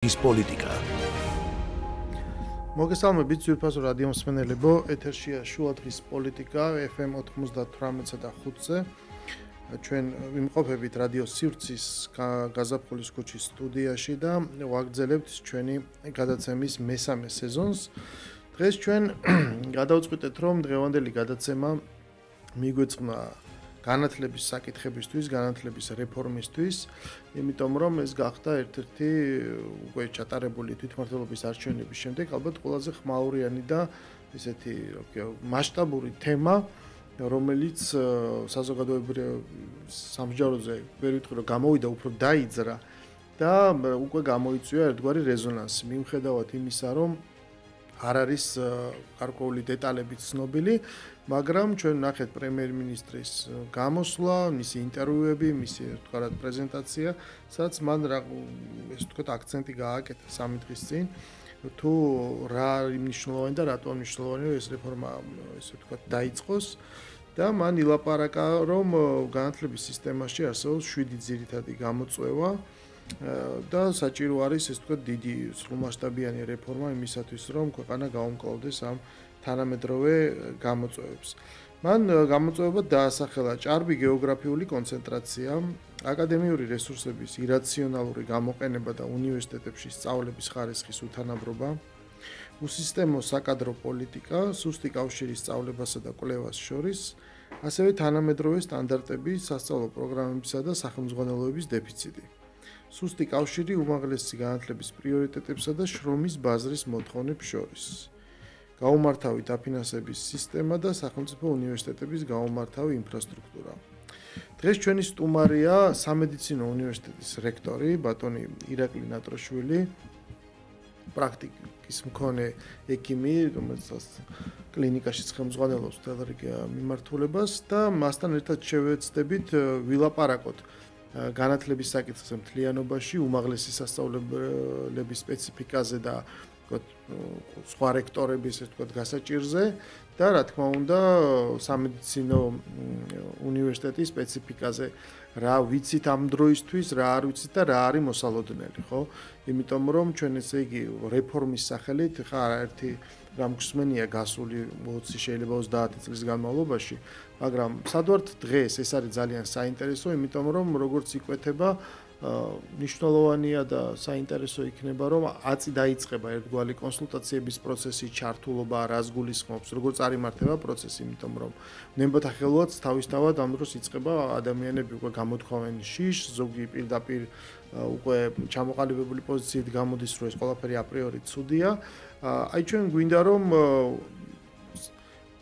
ის პოლიტიკა. მოგესალმებით ძვირფასო რადიო მსმენელებო, ეთერშია შუადღის პოლიტიკა FM 98-ზე და 5-ზე. ჩვენ ვიმყოფებით რადიო სივრცის გაზაფხულის ქუჩის სტუდიაში და ვაგრძელებთ ჩვენი გადაცემის მესამე სეზონს. დღეს ჩვენ გადავწყვიტეთ, რომ დღევანდელი გადაცემა მიგვეწყნა განათლების საკითხებისთვის, განათლების რეფორმისთვის, იმიტომ რომ ეს გახდა ერთ-ერთი უკვე ჩატარებული თვითმმართველობის არჩევნების შემდეგ ალბათ ყველაზე ხმაურიანი და ესეთი მასშტაბური თემა, რომელიც საზოგადოებრივ სამსჯავროზე ვერ ვიტყვი რომ გამოვიდა, უფრო დაიძრა და უკვე გამოიწვია ერთგვარი რეზონანსი. მიუხედავად იმისა, რომ არ არის გარკვეული დეტალებით ცნობილი, მაგრამ ჩვენ ნახეთ პრემიერ-მინისტრის გამოსვლა, მისი ინტერვიუები, მისი თქვათ პრეზენტაცია, სადაც მან ეს თქვათ აქცენტი გააკეთა 3 დღის წინ, თუ რა არის მნიშვნელოვანი და რატომ მნიშვნელოვანია ეს რეფორმა, ესე ვთქვათ, დაიწყოს და მან ილაპარაკა, რომ განათლების სისტემაში არსებობს 7 ძირითადი გამოწვევა და საჭირო არის ეს თქვა დიდი სრულმასშტაბიანი რეფორმა იმისათვის რომ ქვეყანა გაუმკლავდეს ამ თანამედროვე გამოწვევებს. მან გამოწვევებად დაასახელა ჭარბი გეოგრაფიული კონცენტრაცია, აკადემიური რესურსების ირაციონალური გამოყენება და უნივერსიტეტებში სწავლების ხარისხის უთანაბრობა, უსისტემო საკადრო პოლიტიკა, სუსტი კავშირი სწავლებასა და კვლევას შორის, ასევე თანამედროვე სტანდარტები, სასწავლო პროგრამებისა და სახელმძღვანელოების დეფიციტი. სუსტი კავშირი უმაღლესი განათლების პრიორიტეტებსა და შრომის ბაზრის მოთხოვნებს შორის. გაუმართავი დაფინანსების სისტემა და სახელმწიფო უნივერსიტეტების გაუმართავი ინფრასტრუქტურა. დღეს ჩვენი სტუმარია სამედიცინო უნივერსიტეტის რექტორი ბატონი ირაკლი ნატროშვილი, პრაქტიკის მქონე ექიმი, რომელსაც კლინიკაში ხელმძღვანელობს თელრიგ მიმართულებას და მასთან ერთად შევეცდებით ვილაპარაკოთ განათლების საკითხზე მთლიანობაში, უმაღლესი სასწავლებლების სპეციფიკაზე და სხვა რექტორების გასაჭირზე და რა თქმა უნდა სამედიცინო უნივერსიტეტის სპეციფიკაზე რა ვიცით ამ დროისთვის, რა არ ვიცით და რა არის მოსალოდნელი, ხო? იმიტომ რომ ჩვენ ესე იგი რეფორმის სახელით ხა არაერთი გამგზმენია გასული 20 შეიძლება 30 წლის განმავლობაში, მაგრამ სადვართ დღეს ეს არის ძალიან საინტერესო, იმიტომ რომ როგორც იკვეთება ნიშნულოვანია და საინტერესო იქნება, რომ აწი დაიწყება ერთგვარი კონსულტაციების პროცესი, ჩართულობა, რას გულისხმობს, როგორც არიმართება პროცესი, იმიტომ რომ ნებათა ხელვაც თავისთავად ამ დროს იწყება ადამიანები უკვე გამოთქვამენ შიშს, ზოგი პირდაპირ უკვე ჩამოყალიბებული პოზიციით გამოდის, რომ ეს ყველაფერი აპრიორი ცუდია. აი ჩვენ გვინდა რომ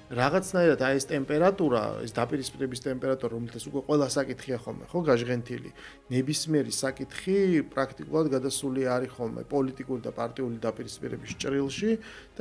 რაღაცნაირად აი ეს ტემპერატურა, ეს დაპირისპირების ტემპერატურა, რომელთაც უკვე ყველა საკითხია ხოლმე, ხო, გაჟღენთილი. ნებისმიერი საკითხი პრაქტიკულად გადასული არის ხოლმე პოლიტიკური და პარტიული დაპირისპირების ჭრილში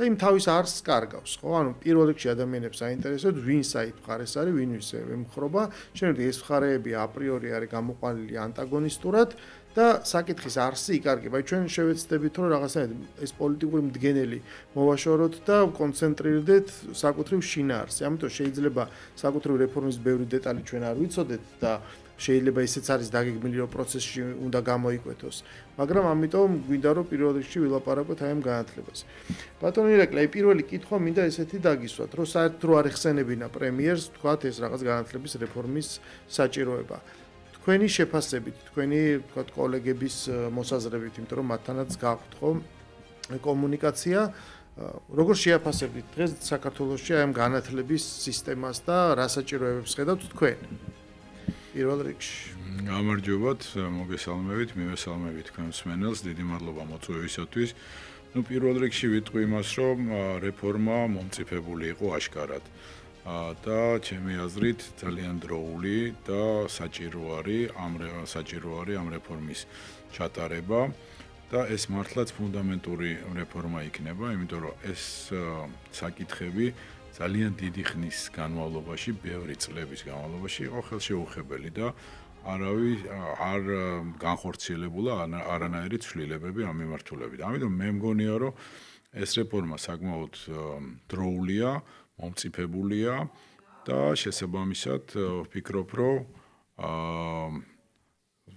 და იმ თავის არსს კარგავს, ხო? ანუ პირველ რიგში ადამიანებს აინტერესებს, ვინ საით მხარეს არის, ვინ ვისე ემხრობა. შემდეგ ეს მხარეები აპრიორი არის გამოყვანილი ანტაგონისტურად და საკითხის არსი იკარგება. აი ჩვენ შევეცდებით რომ რაღაცნაირად ეს პოლიტიკური მდგენელი მოვაშოროთ და კონცენტრირდეთ საკუთრივ შინაარსზე. ამიტომ შეიძლება საკუთრივ რეფორმის ბევრი დეტალი ჩვენ არ ვიცოდეთ და შეიძლება ისეც არის დაგეგმილი რომ პროცესში უნდა გამოიკვეთოს. მაგრამ ამიტომ გვინდა რომ პირველ რიგში ვილაპარაკოთ აი ამ განათლებას. ბატონო ირაკლი, აი პირველი კითხვა მინდა ესეთი დაგისვათ, რომ საერთოდ რო არ ეხსენებინა პრემიერს, თქვათ ეს რაღაც განათლების რეფორმის საჭიროება. თქვენი შეფასებით, თქვენი თქვათ კოლეგების მოსაზრებით, იმიტომ რომ მათთანაც გაქვთ ხო კომუნიკაცია, როგორ შეაფასებთ დღეს საქართველოში აი ამ განათლების სისტემას და რა საჭიროებებს ხედავთ თქვენ? პირველ რიგში. გამარჯობათ, მოგესალმებით, მივესალმებით თქვენ მსმენელს, დიდი მადლობა მოწვევისათვის. პირველ რიგში ვიტყვი იმას, რომ რეფორმა მომწიფებული იყო აშკარად. და ჩემი აზრით ძალიან დროული და საჭირო არის ამ რეფორმის ჩატარება და ეს მართლაც ფუნდამენტური რეფორმა იქნება, იმიტომ რომ ეს საკითხები ძალიან დიდი ხნის განმავლობაში, ბევრი წლების განმავლობაში იყო ხელშეუხებელი და არ განხორციელებულა არანაირი ცვლილებები ამ მიმართულებით. ამიტომ მე მგონია, რომ ეს რეფორმა საკმაოდ დროულია, მომწიფებულია და შესაბამისად ვფიქრობ, რომ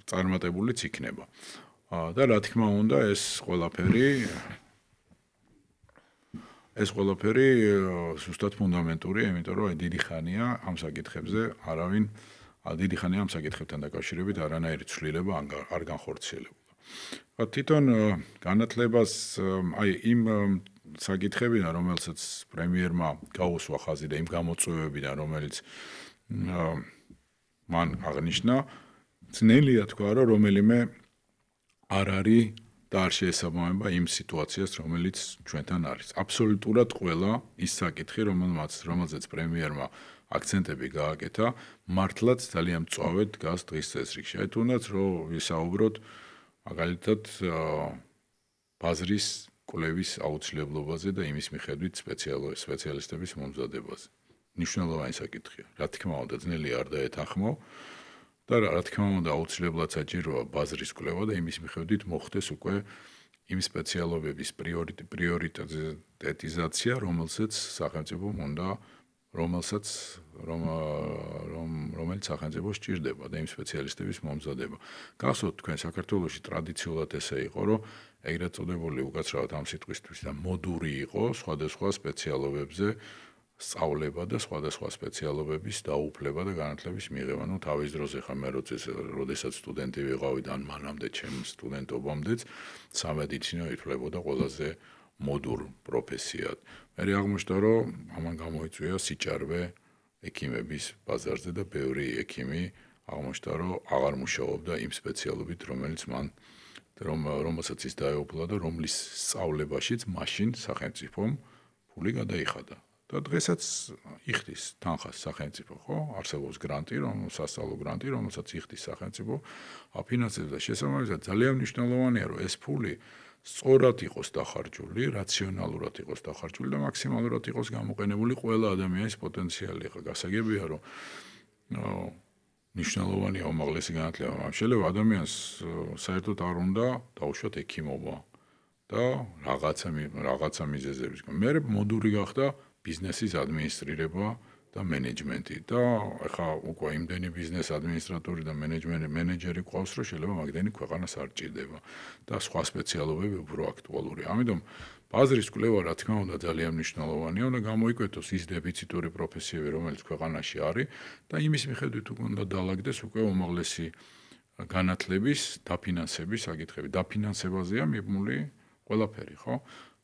წარმატებულიც იქნება. და რა თქმა უნდა ეს ყველაფერი ზუსტად ფუნდამენტურია, იმიტომ რომ დიდი ხანია ამ საკითხებზე არავინ დიდი ხანია ამ საკითხებთან დაკავშირებით არანაირი ცვლილება არ განხორციელებულა. თვითონ განათლებას იმ საკითხებიდან, რომელსაც პრემიერმა გაუსვა ხაზი და იმ გამოწვევებიდან, რომელიც მან აღნიშნა, ძნელია თქვა, რომ რომელიმე არ არის და არ შეესაბამება იმ სიტუაციას, რომელიც ჩვენთან არის. აბსოლუტურად ყველა ის საკითხი, რომელზეც პრემიერმა აქცენტები გააკეთა, მართლაც ძალიან მწვავედ დგას დღის წესრიგში. აი თუნდაც რომ ვისაუბროთ მაგალითად ბაზრის კვლევის აუცილებლობაზე და იმის მიხედვით სპეციალისტების მომზადებაზე. მნიშვნელოვანი საკითხია. რა თქმა უნდა, ძნელია არ დაეთანხმო და რა თქმა უნდა, აუცილებლად საჭიროა ბაზრის კვლევა და იმის მიხედვით მოხდეს უკვე იმ სპეციალობების პრიორიტეტიზაცია, რომელსაც სახელმწიფომ უნდა რომელიც სახელმწიფოს სჭირდება და იმ სპეციალისტების მომზადება. გახსოვთ თქვენ საქართველოში ტრადიციულად ესე იყო, რომ ეგრეთ წოდებული უკაცრავად ამ სიტყვისთვის და მოდური იყო სხვადასხვა სპეციალობებზე სწავლება და სხვადასხვა სპეციალობების დაუფლება და განათლების მიღება. ნუ თავის დროს ახლა მე როდესაც სტუდენტი ვიყავი და მანამდე ჩემ სტუდენტობამდეც სამედიცინო ითვლებოდა ყველაზე მოდურ პროფესიად. მე აღმოჩნდა, რომ ამან გამოიწვია სიჭარბე ექიმების ბაზარზე და ბევრი ექიმი აღმოჩნდა, რომ აღარ მუშაობდა იმ სპეციალობით, რომელსაც ის დაეუფლა და რომლის სწავლებაშიც მაშინ სახელმწიფომ ფული გადაიხადა. და დღესაც იხდის თანხას სახელმწიფო, ხო? არსებობს გრანტი, სასწავლო გრანტი, რომელსაც იხდის სახელმწიფო, აფინანსებს და შესაბამისად ძალიან მნიშვნელოვანია, რომ ეს ფული სწორად იყოს დახარჯული, რაციონალურად იყოს დახარჯული და მაქსიმალურად იყოს გამოყენებული ყველა ადამიანის პოტენციალი. ახლა გასაგებია, რომ მნიშვნელოვანია უმაღლესი განათლება, მაგრამ შეიძლება ადამიანს საერთოდ არ უნდა დაუშვათ ექიმობა და რაღაცა მიზეზების. მე მოდური გახდა ბიზნესის ადმინისტრირება და მენეჯმენტი და ახლა უკვე იმდენი ბიზნეს ადმინისტრატორი და მენეჯერი ყავს, რომ შეიძლება მაგდენი ქვეყანას არ ჭირდება და სხვა სპეციალობები უფრო აქტუალურია. ამიტომ ბაზრის კვლევა რა თქმა უნდა ძალიან მნიშვნელოვანია, უნდა გამოიკვეთოს ის დეფიციტური პროფესიები, რომელიც ქვეყანაში არის და იმის მიხედვით უნდა დაალაგდეს უკვე უმაღლესი განათლების დაფინანსების საკითხები. დაფინანსებაზეა მიბმული ყველაფერი, ხო?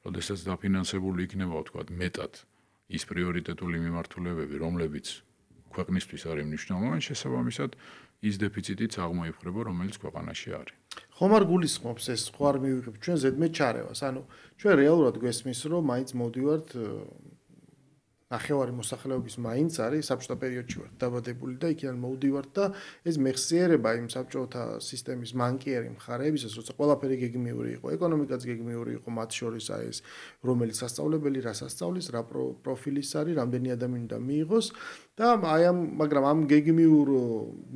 როდესაც დაფინანსებული იქნება, ვთქვათ, მეტად ის პრიორიტეტული მიმართულებები, რომლებიც ქვეყნისთვის არის მნიშვნელოვანი, შესაბამისად ის დეფიციტიც აღმოიფხვრება, რომელიც ქვეყანაში არის. ხომ არ გულისხმობს ეს, ხო არ მივიღებ ჩვენ ზედმეტ ჩარევას. ანუ ჩვენ რეალურად გვესმის, რომ მაინც მოდივართ ნახევარი მოსახლეობის მაინც არის საბჭოთა პერიოდში ვართ დაბადებული და იქიდან მოვდივართ და ეს მეხსიერება იმ საბჭოთა სისტემის მანკიერი მხარეებისას, როცა ყველაფერი გეგმიური იყო, ეკონომიკაც გეგმიური იყო, მათ შორის ეს რომელიც სასწავლებელი რა სასწავლის, რა პროფილის არის, რამდენი ადამიანი უნდა მიიღოს და მაგრამ ამ გეგმიურ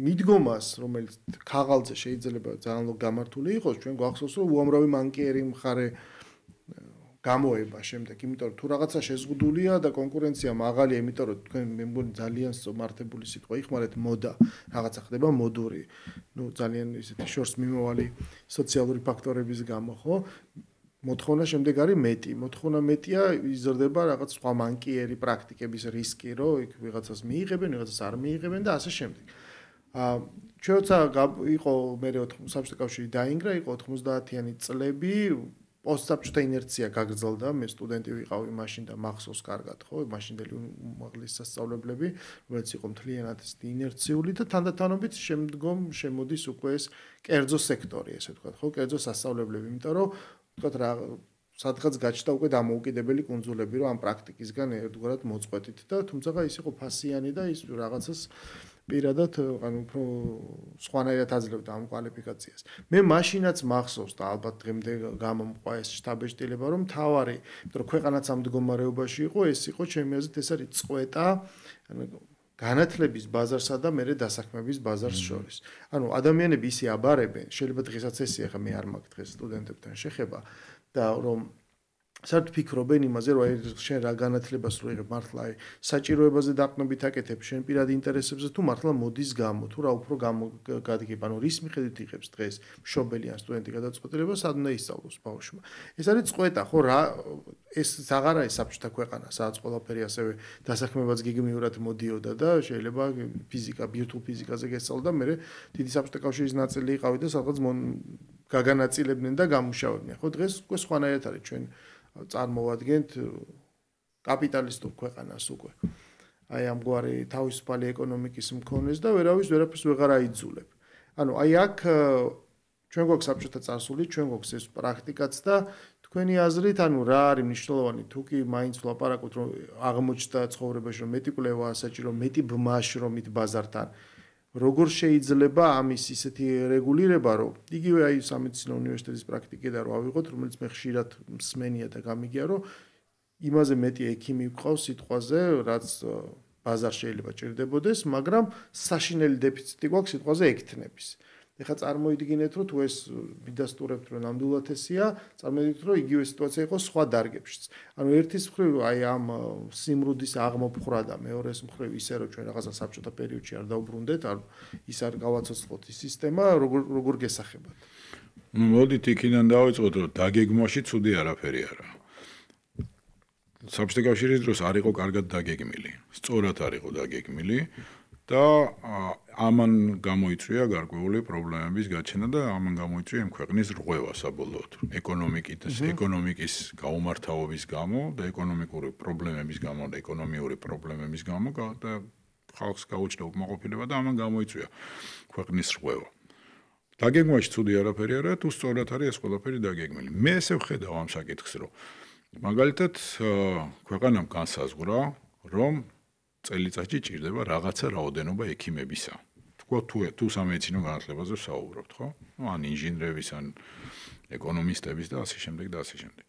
მიდგომას, რომელიც ქაღალდზე შეიძლება ძალიან გამართული იყოს, ჩვენ გვახსოვს, რომ უამრავი მანკიერი მხარე გამოება შემდეგ, იმიტომ რომ თუ რაღაცა შეზღუდულია და კონკურენცია მაღალია, იმიტომ რომ თქვენ მე მგონი ძალიან მართებული სიტყვა იხმარეთ მოდა, რაღაცა ხდება მოდური. ნუ ძალიან ისეთი შორს მიმავალი სოციალური ფაქტორების გამო, ხო? მოთხოვნა შემდეგ არის მეტი. მოთხოვნა მეტია, იზრდება რაღაც სხვა მანკიერი პრაქტიკების რისკი, რომ იქ ვიღაცას მიიღებენ, ვიღაცას არ მიიღებენ და ასე შემდეგ. ჩვენ როცა იყო მე საბჭოთა კავშირი დაინგრა, იყო 90-იანი წლები, პოსტსაბჭოთა ინერცია გაგრძელდა, მე სტუდენტი ვიყავი მაშინ და მახსოვს კარგად, ხო, მაშინდელი უმაღლესი სასწავლებლები, რომელიც იყო მთლიანად ინერციული და თანდათანობით შემდგომ შემოდის უკვე ეს კერძო სექტორი, ესე ვთქვათ, ხო, კერძო სასწავლებლები, იმიტომ რომ ვთქვათ რა სადღაც გაჩნდა უკვე დამოუკიდებელი კუნძულები, რომ ამ პრაქტიკისგან ერთგვარად მოწყვეტით და თუმცა ის იყო ფასიანი და ის რაღაცას პირადად ანუ უფრო სხვანაირად აძლევდა ამ კვალიფიკაციას. მე მაშინაც მახსოვს და ალბათ დღემდე გამომყვა ეს შთაბეჭდილება, რომ თავარი, იმიტომ რომ ქვეყანაც ამ მდგომარეობაში იყო, ეს იყო ჩემი აზრით ეს არის წყვეტა განათლების ბაზარსა და მერე დასაქმების ბაზარს შორის. ანუ ადამიანები ისე აბარებენ, შეიძლება დღესაც ესეა, ხა მე არ მაქვს დღეს სტუდენტებთან შეხება და რომ საერთოდ ფიქრობენ იმაზე, რომ აი შენ რა განათლებას რო იღებ მართლა აი საჭიროებაზე დაყნობით აკეთებ შენ პირად ინტერესებზე თუ მართლა მოდის გამო თუ რა უფრო გამოგადგება, ანუ რის მიხედვით იღებს დღეს მშობელი ან სტუდენტი გადაწყვეტილება სად უნდა ისწავლოს ბავშვმა. ეს არის წყვეტა, ხო რა ეს აღარ არის საბჭოთა ქვეყანა, სადაც ყველაფერი ასევე დასაქმებაც გეგმიურად მოდიოდა და შეიძლება ფიზიკა, ბირთვულ ფიზიკაზე გესწავლდა, მე დიდი საბჭოთა კავშირის ნაწილი იყავი და სადღაც გაგანაწილებდნენ და გამუშავებდნენ. ხო დღეს უკვე სხვანაირად არის ჩვენ წარმოვადგენთ კაპიტალისტურ ქვეყანას უკვე. აი ამგვარი თავისუფალი ეკონომიკის მქონეს და ვერაფერს ვეღარ აიძულებ. ანუ აი აქ ჩვენ გვაქვს საბჭოთა წარსული, ჩვენ გვაქვს ეს პრაქტიკაც და თქვენი აზრით, ანუ რა არის მნიშვნელოვანი თუ კი მაინც ვლაპარაკობთ რომ აღმოჩნდა ცხოვრებაში რომ მეტი კვლევაა საჭირო, მეტი ბმაშრომით ბაზართან. როგორ შეიძლება ამის ისეთი რეგულირება, რომ იგივე აი სამედიცინო უნივერსიტეტის პრაქტიკიდან რო ავიღოთ, რომელიც მე ხშირად მსმენია და გამიგია, რომ იმაზე მეტი ექიმი გვყავს სიტყვაზე, რაც ბაზარ შეიძლება ჭირდებოდეს, მაგრამ საშინელი დეფიციტი გვაქვს სიტყვაზე ექთნების. ეხლა წარმოიდგინეთ, რომ თუ ეს მიდასტურებთ, რომ ნამდვილად ესია, წარმოიდგინეთ, რომ იგივე სიტუაცია იყოს სხვა დარგებშიც. ანუ ერთის მხრივ აი ამ სიმრუდის აღმოფხვრა და მეორეს მხრივ ისე, რომ ჩვენ რაღაცა საბჭოთა პერიოდში არ დავბრუნდეთ, არ ის არ გავაცოცხლოთ ის სისტემა, როგორ გესახებათ? მოდით იქიდან დავიწყოთ, რომ დაგეგმვაში ცუდი არაფერი არა. საბჭოთა კავშირის დროს არ იყო კარგად დაგეგმილი, სწორად არ იყო დაგეგმილი. და ამან გამოიწვია გარკვეული პრობლემების გაჩენა და ამან გამოიწვია იმ ქვეყნის რღვევა საბოლოოდ ეკონომიკის გაუმართავობის გამო და ეკონომიკური პრობლემების გამო და ეკონომიური პრობლემების გამო და ხალხს გაუჩნდა უკმაყოფილება და ამან გამოიწვია ქვეყნის რღვევა. დაგეგმვაში ცუდი არაფერი არა, თუ სწორად არის ეს ყველაფერი დაგეგმილი. მე ესე ვხედავ ამ საკითხს, რომ მაგალითად ქვეყანამ განსაზღვრა, რომ წელიწადში ჭირდება რაღაცა რაოდენობა ექიმებისა. თუ სამედიცინო განათლებაზე ვსაუბრობთ, ხო? ან ინჟინრების, ან ეკონომისტების და ასე შემდეგ და ასე შემდეგ.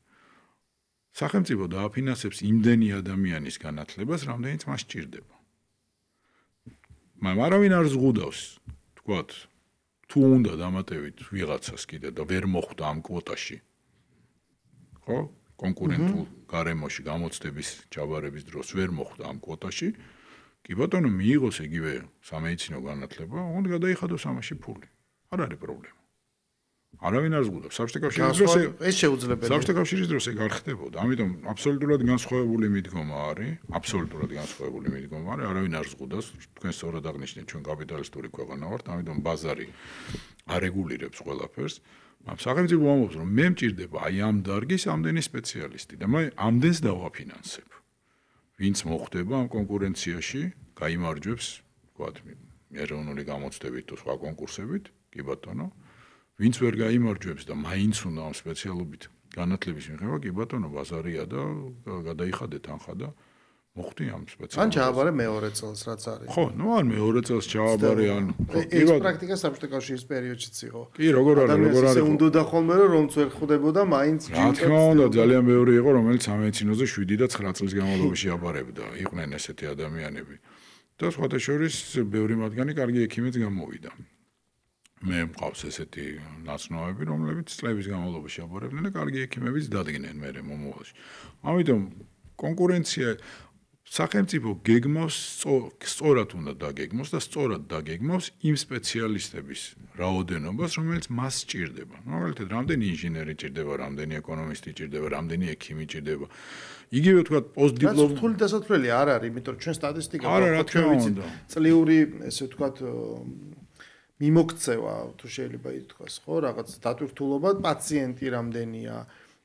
სახელმწიფო დააფინანსებს იმდენი ადამიანის განათლებას, რამდენიც მას ჭირდება. მაგრამ არავინ არ ზღუდავს, თქვათ, თუ უნდა დამატებით ვიღაცას კიდე და ვერ მოხვდა ამ კვოტაში. ხო? კონკურენტულ გარემოში გამოცდების ჯაბარების დროს ვერ მოხვდა ამ კვოტაში, კი ბატონო მიიღოს იგივე სამედიცინო განათლება, უნდა გადაიხადოს ამაში ფული. არ არის პრობლემა. არავინ არ ზღუდავს. საბჭოთა კავშირის დროს ეს შეუძლებელია. საბჭოთა კავშირის დროს ეგ არ ხდებოდა. ამიტომ აბსოლუტურად განსხვავებული მიდგომა არის, აბსოლუტურად განსხვავებული მიდგომა არის, არავინ არ ზღუდავს. თქვენ სწორად აღნიშნეთ, ჩვენ კაპიტალისტური ქვეყანა ვართ, ამიტომ ბაზარი არეგულირებს ყველაფერს. სახელმწიფო ამბობს, რომ მე მჭირდება აი ამ დარგის ამდენი სპეციალისტი და მე ამდენს დავაფინანსებ. ვინც მოხვდება ამ კონკურენციაში, გაიმარჯვებს, ვთქვათ, ეროვნული გამოცდებით თუ სხვა კონკურსებით, კი ბატონო. ვინც ვერ გაიმარჯვებს და მაინც უნდა ამ სპეციალობით განათლების მიღება, კი ბატონო, ბაზარია და გადაიხადეთ თანხა და მოხდი ამ სპეციალობას. ან ჩააბარე მეორე წელს, რაც არის. ხო, ან მეორე წელს ჩააბარე, ან ეს პრაქტიკა საბჭოთა კავშირის პერიოდშიც იყო. კი, როგორ არის. ისე უნდა ხოლმე რომ რომც ვერ ხვდებოდა, მაინც რა თქმა უნდა, ძალიან ბევრი იყო, რომელიც სამედიცინოზე 7 და 9 წლის განმავლობაში აბარებდა. იყვნენ ესეთი ადამიანები. და სხვათა შორის ბევრი მათგანი კარგი ექიმიც გამოვიდა. მე მყავს ესეთი ნაცნობები, რომლებიც წლების განმავლობაში აბარებდნენ და კარგი ექიმებიც დადგნენ მერე მომავალში. ამიტომ კონკურენცია სახელმწიფო გეგმავს სწორად უნდა დაგეგმოს და სწორად დაგეგმავს იმ სპეციალისტების რაოდენობას, რომელიც მას სჭირდება. მაგალითად, რამდენი ინჟინერი ჭირდება, რამდენი ეკონომისტი ჭირდება, რამდენი ექიმი ჭირდება. იგივე თქვა პოსტდიპლომი რთული დასათვლელი არ არის, იმიტომ რომ ჩვენ სტატისტიკა ჩვენ ვიცით, წლიური ესე ვთქვათ მიმოქცევა თუ შეიძლება ითქვას, ხო, რაღაც დატვირთულობა პაციენტი რამდენია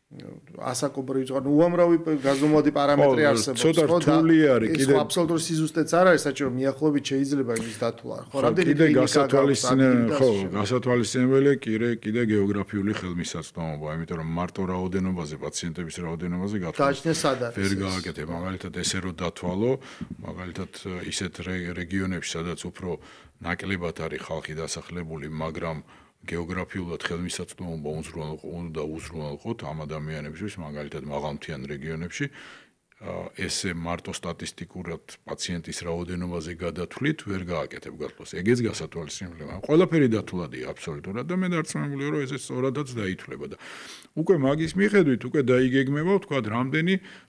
ასაკობრივი ზღვა უამრავი გაზომვადი პარამეტრი არსებობს ცოტა რთული არის კიდე აბსოლუტური სიზუსტეც არ არის საჭირო მიახლოებით შეიძლება იმის დათვლა ხო რამდენი კიდე გასათვალისწინებელი კიდე გეოგრაფიული ხელმისაწვდომობა იმიტომ რომ მარტო რაოდენობაზე პაციენტების რაოდენობაზე გაჩნდეს სად არის ვერ გააკეთებ მაგალითად ესე რომ დათვალო მაგალითად ისეთ რეგიონებში სადაც უფრო ნაკლებად არის ხალხი დასახლებული მაგრამ გეოგრაფიულად ხელმისაწვდომობა უნდა უზრუნველყოთ ამ ადამიანებისთვის, მაგალითად მაღალმთიან რეგიონებში, ესე მარტო სტატისტიკურად პაციენტის რაოდენობაზე გადათვლით ვერ გააკეთებ გათვლას. ეგეც გასათვალისწინებელია. ყველაფერი დათვლადია აბსოლუტურად და მე დარწმუნებულია, რომ ესეც სწორადაც დაითვლება და უკვე მაგის მიხედვით უკვე დაიგეგმება, თქვა,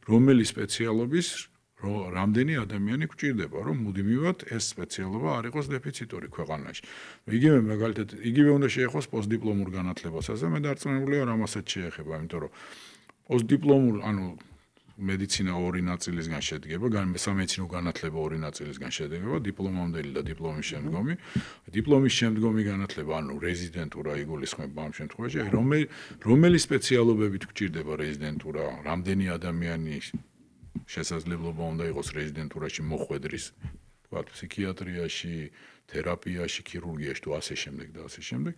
რომელი სპეციალობის რამდენი ადამიანი გვჭირდება, რომ მუდმივად ეს სპეციალობა არ იყოს დეფიციტური ქვეყანაში. იგივე მაგალითად, იგივე უნდა შეეხოს პოსტდიპლომურ განათლებასაც და მე დარწმუნებულია, რომ ამასაც შეეხება, იმიტომ რომ პოსტდიპლომურ, მედიცინა ორი ნაწილისგან შედგება, სამედიცინო განათლება ორი ნაწილისგან შედგება, დიპლომამდელი და დიპლომის შემდგომი. დიპლომის შემდგომი განათლება, რეზიდენტურა იგულისხმება ამ შემთხვევაში, რომელი სპეციალობებით გვჭირდება რეზიდენტურა, რამდენი ადამიანი შესაძლებლობა უნდა იყოს რეზიდენტურაში მოხვედრის, თქვა, ფსიქიატრიაში, თერაპიაში, ქირურგიაში თუ ასე შემდეგ და ასე შემდეგ.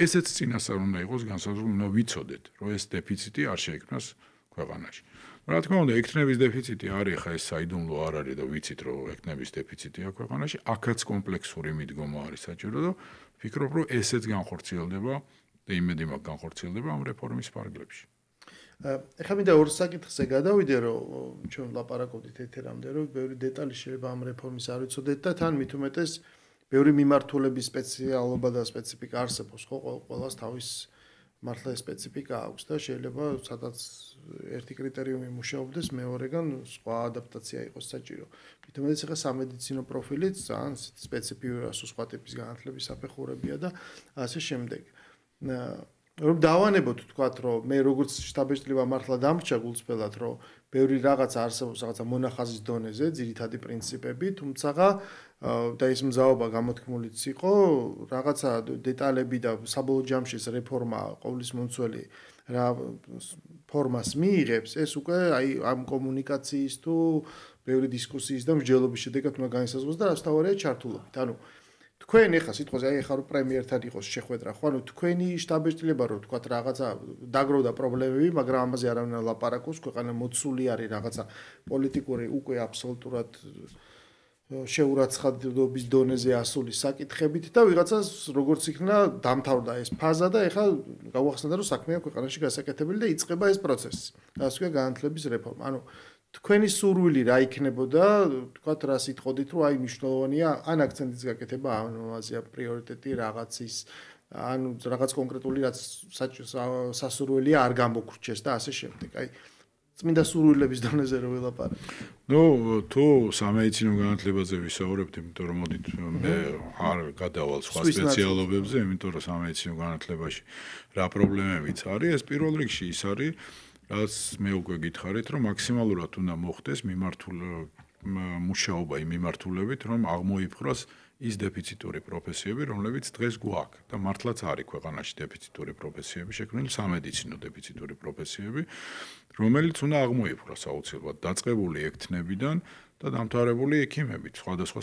ესეც წინასწარ უნდა იყოს განსაზღვრული, უნდა ვიცოდეთ, რომ ეს დეფიციტი არ შეიქმნას ქვეყანაში. რა თქმა უნდა, ექთნების დეფიციტი არის, ხა ეს საიდუმლო არ არის და ვიცით, რომ ექთნების დეფიციტია ქვეყანაში, აქაც კომპლექსური მიდგომა არის საჭირო და ვფიქრობ, რომ ესეც განხორციელდება და იმედი მაქვს განხორციელდება ამ რეფორმის ფარგლებში. ეხლა მინდა ორ საკითხზე გადავიდე, რომ ჩვენ ვლაპარაკობდით ეთერამდე, რომ ბევრი დეტალი შეიძლება ამ რეფორმის არ ვიცოდეთ და თან მით უმეტეს ბევრი მიმართულების სპეციალობა და სპეციფიკა არსებობს, ხო, ყველას თავის მართლა სპეციფიკა აქვს და შეიძლება სადაც ერთი კრიტერიუმი მუშაობდეს, მეორეგან სხვა ადაპტაცია იყოს საჭირო. მით უმეტეს ეხლა სამედიცინო პროფილიც ძალიან სპეციფიურია, სხვა ტიპის განათლების საფეხურებია და ასე შემდეგ. რომ დავანებოთ, თქვათ, რომ მე როგორც შტაბ-ეჭდილება მართლა დამრჩა გულწრფელად, რომ ბევრი რაღაცა არსებობს, რაღაცა მონახაზის დონეზე, ძირითადი პრინციპები, თუმცა და ეს მზაობა გამოთქმულიც იყო, რაღაცა დეტალები და საბოლოო ჯამში ეს რეფორმა ყოვლის მომცველი რა ფორმას მიიღებს, ეს უკვე ამ კომუნიკაციის თუ ბევრი დისკუსიის და მსჯელობის შედეგად უნდა განისაზღვროს და რასთავარია ჩართულობით. თქვენ ეხლა სიტყვაზე ეხლა რომ პრემიერთან იყოს შეხვედრა, ხო, თქვენი შტაბ-ეჭდილება რომ თქვათ რაღაცა დაგროვდა პრობლემები, მაგრამ ამაზე არავინ არ ლაპარაკობს, ქვეყანა მოცული არის რაღაცა პოლიტიკური უკვე აბსოლუტურად შეურაცხყოფის დონეზე ასული საკითხებით და ვიღაცას როგორც იქნა დამთავრდა ეს ფაზა და ეხლა გავახსენდა რომ საქმეა ქვეყანაში გასაკეთებელი და იწყება ეს პროცესი. ასე ვქო განათლების რეფორმა. თქვენი სურვილი რა იქნებოდა, თქვათ რა სიტყოდით, რომ მნიშვნელოვანია ან აქცენტის გაკეთება ამაზეა პრიორიტეტი რაღაცის, ან რაღაც კონკრეტული რაც სასურველია არ გამოგვრჩეს და ასე შემდეგ. წმინდა სურვილების დონეზე რო ველაპარაკ. თუ სამედიცინო განათლებაზე ვისაუბრებთ, იმიტომ რომ მოდით მე არ გადავალ სხვა სპეციალობებზე, იმიტომ რომ სამედიცინო განათლებაში რა პრობლემებიც არის, ეს პირველ რიგში ის არის, რაც მე უკვე გითხარით, რომ მაქსიმალურად უნდა მოხდეს მუშაობა იმ მიმართულებით, რომ აღმოიფხვრას ის დეფიციტური პროფესიები, რომლებიც დღეს გვაქვს და მართლაც არის ქვეყანაში დეფიციტური პროფესიები, შექმნილი სამედიცინო დეფიციტური პროფესიები, რომელიც უნდა აღმოიფხვრას აუცილებლად დაწყებული ექთნებიდან და დამთავრებული ექიმებით, სხვადასხვა